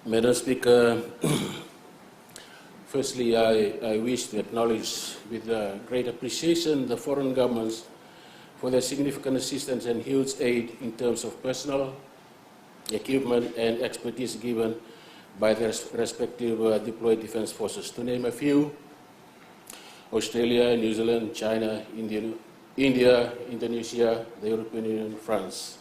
Madam Speaker, firstly, I wish to acknowledge with great appreciation the foreign governments for their significant assistance and huge aid in terms of personal, equipment, and expertise given by their respective deployed defense forces. To name a few: Australia, New Zealand, China, India, Indonesia, the European Union, France.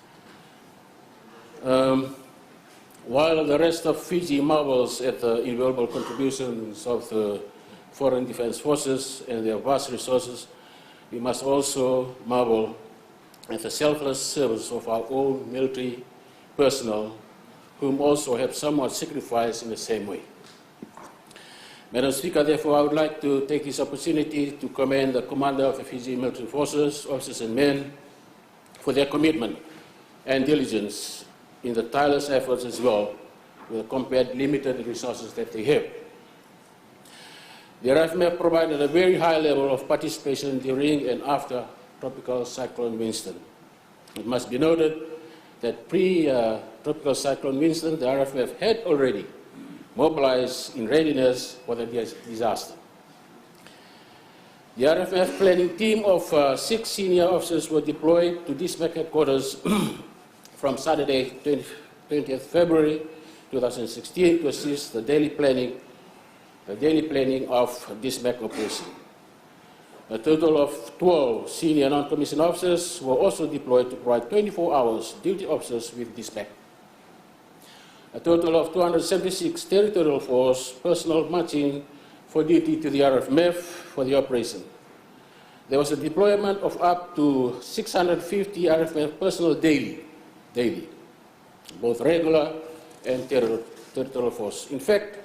While the rest of Fiji marvels at the invaluable contributions of the foreign defense forces and their vast resources, we must also marvel at the selfless service of our own military personnel, whom also have somewhat sacrificed in the same way. Madam Speaker, therefore, I would like to take this opportunity to commend the commander of the Fiji military forces, officers and men, for their commitment and diligence in the tireless efforts as well, with the compared limited resources that they have. The RFMF provided a very high level of participation during and after Tropical Cyclone Winston. It must be noted that pre-Tropical Cyclone Winston, the RFMF had already mobilized in readiness for the disaster. The RFMF planning team of 6 senior officers were deployed to DISMAC headquarters from Saturday, 20th February 2016 to assist the daily planning of DISMAC operation. A total of 12 senior non-commissioned officers were also deployed to provide 24 hours duty officers with DISMAC. A total of 276 territorial force personnel marching for duty to the RFMF for the operation. There was a deployment of up to 650 RFMF personnel daily, both regular and territorial force. In fact,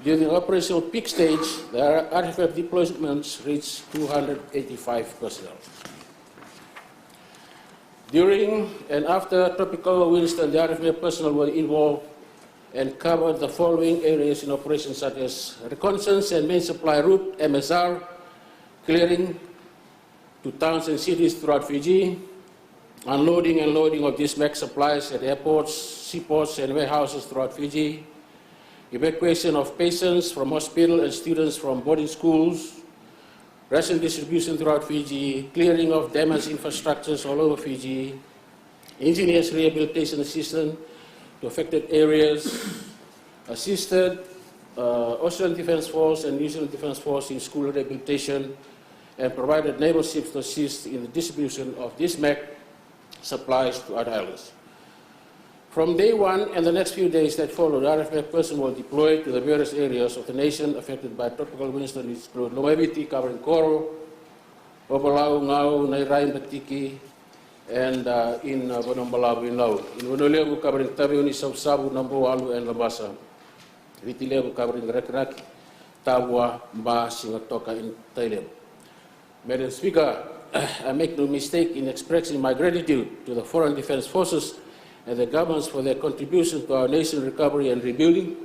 during the operational peak stage, the RFMF deployments reached 285 personnel. During and after Tropical Winston, the RFMF personnel were involved and covered the following areas in operations such as reconnaissance and main supply route, MSR, clearing to towns and cities throughout Fiji, unloading and loading of DISMAC supplies at airports, seaports, and warehouses throughout Fiji, evacuation of patients from hospital and students from boarding schools, ration distribution throughout Fiji, clearing of damaged infrastructures all over Fiji, engineers rehabilitation assistance to affected areas, assisted Australian Defence Force and New Zealand Defence Force in school rehabilitation, and provided naval ships to assist in the distribution of DISMAC supplies to other islands. From day one and the next few days that followed, RFMF personnel were deployed to the various areas of the nation affected by Tropical Winston, which include Lomaiviti, covering Koro, Obalau, Ngau, Nairai, Batiki, and in Bonombalau, in Lau. In Wonolevu, covering Taviuni, Sausabu, Namboalu, and Labasa. Vitilevu, covering Rekraki, Tabua, Mba, Singatoka, and Tailevu. Madam Speaker, I make no mistake in expressing my gratitude to the Foreign Defense Forces and the governments for their contribution to our nation's recovery and rebuilding.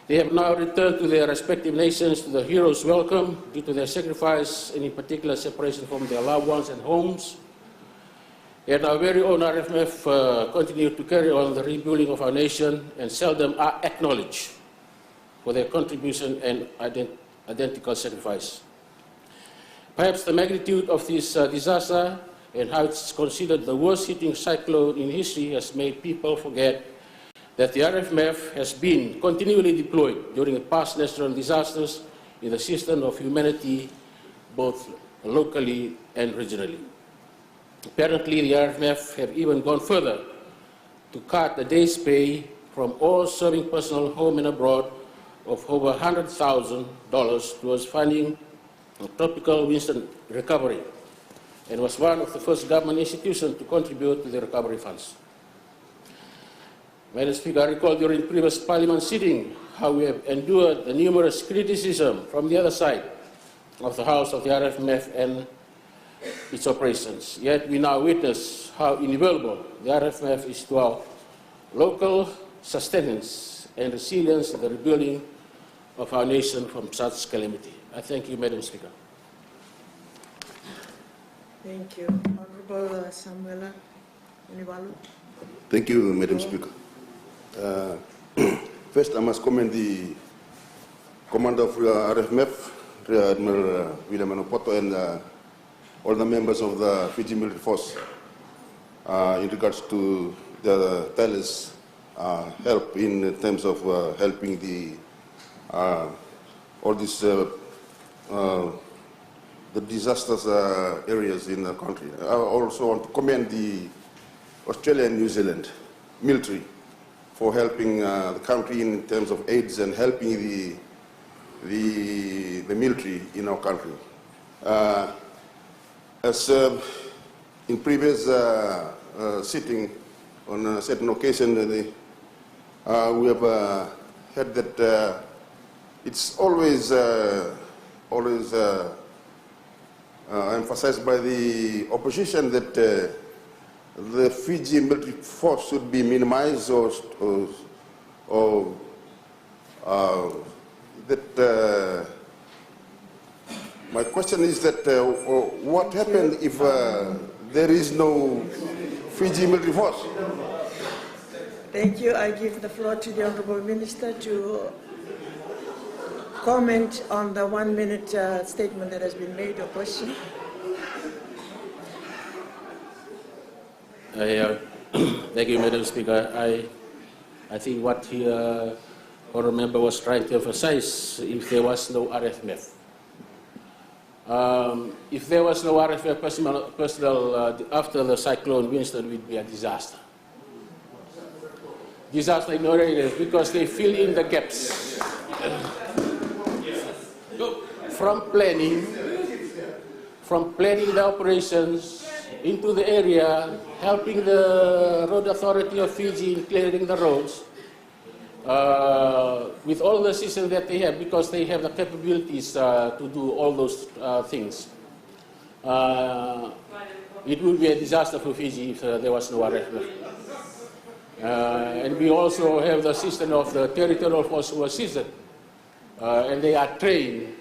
They have now returned to their respective nations to the hero's welcome due to their sacrifice and in particular separation from their loved ones and homes. Yet our very own RFMF continue to carry on the rebuilding of our nation and seldom are acknowledged for their contribution and identical sacrifice. Perhaps the magnitude of this disaster and how it's considered the worst-hitting cyclone in history has made people forget that the RFMF has been continually deployed during past natural disasters in the system of humanity, both locally and regionally. Apparently, the RFMF have even gone further to cut the day's pay from all serving personnel home and abroad of over $100,000 towards funding Tropical Winston recovery, and was one of the first government institutions to contribute to the recovery funds. Madam Speaker, I recall during previous Parliament sitting how we have endured the numerous criticism from the other side of the House of the RFMF and its operations. Yet we now witness how invaluable the RFMF is to our local sustenance and resilience in the rebuilding of our nation from such calamity. I thank you, Madam Speaker. Thank you. Honorable Samuela Inivalu. Thank you, Madam Speaker. First, I must commend the commander of RFMF, Rear Admiral William Manopoto, and all the members of the Fiji Military Force in regards to the tireless help in terms of helping the all these the disastrous areas in the country. I also want to commend the Australia and New Zealand military for helping the country in terms of aids and helping the military in our country. As in previous sitting on a certain occasion, we have heard that it's always emphasized by the opposition that the Fiji military force should be minimized or that my question is that what happened if there is no Fiji military force? Thank you. I give the floor to the Honorable Minister to comment on the 1 minute statement that has been made or question. Thank you, Madam Speaker. I think what the honourable member was trying to emphasize, if there was no RFMF. If there was no RFMF personnel after the cyclone Winston, it would be a disaster. Disaster in other areas because they fill in the gaps. From planning the operations into the area, helping the road authority of Fiji in clearing the roads, with all the systems that they have, because they have the capabilities to do all those things. It would be a disaster for Fiji if there was no RFMF. And we also have the system of the territorial force who are seasoned, and they are trained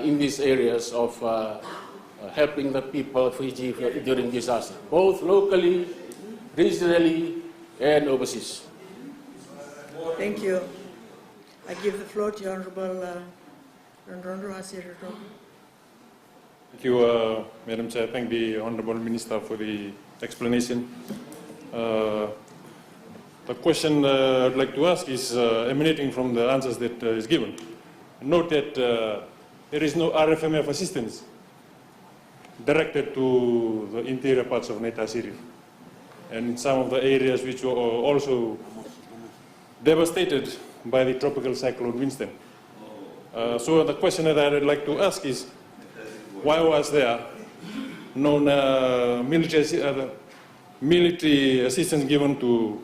in these areas of helping the people of Fiji during disaster, both locally, regionally, and overseas. Thank you. I give the floor to Honorable Rondrondo Hasiriro. Thank you, Madam Chair. Thank the Honourable Minister for the explanation. The question I'd like to ask is emanating from the answers that is given. Note that there is no RFMF assistance directed to the interior parts of Naitasiri and some of the areas which were also devastated by the tropical cyclone Winston. So the question that I'd like to ask is, why was there no military assistance given to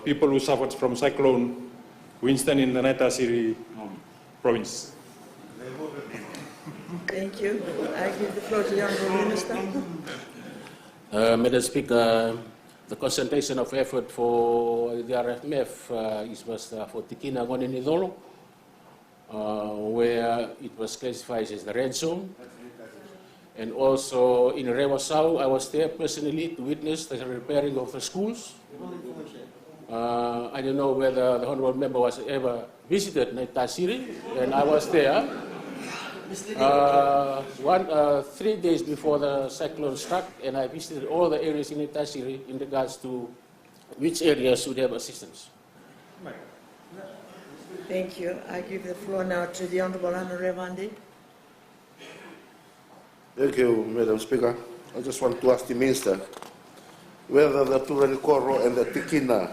people who suffered from cyclone Winston in the Naitasiri province? Thank you. I give the floor to the Honorable Minister. Madam Speaker, the concentration of effort for the RFMF was for Tikina Ngonenidolo, where it was classified as the red zone. And also in Rewasau, I was there personally to witness the repairing of the schools. I don't know whether the Honourable Member was ever visited Naitasiri, and I was there 3 days before the cyclone struck, and I visited all the areas in Naitasiri in regards to which areas should have assistance. Thank you. I give the floor now to the Honorable Anna Revandi. Thank you, Madam Speaker. I just want to ask the Minister whether the Turanikoro and the Tikina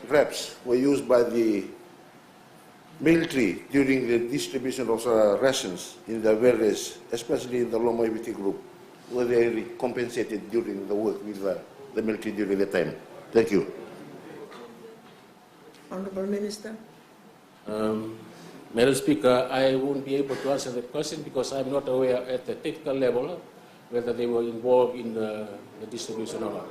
reps were used by the military during the distribution of rations in the various, especially in the Lomoibiti group, were they compensated during the work with the military during the time? Thank you. Honorable Minister. Madam Speaker, I won't be able to answer that question because I'm not aware at the technical level whether they were involved in the distribution or not.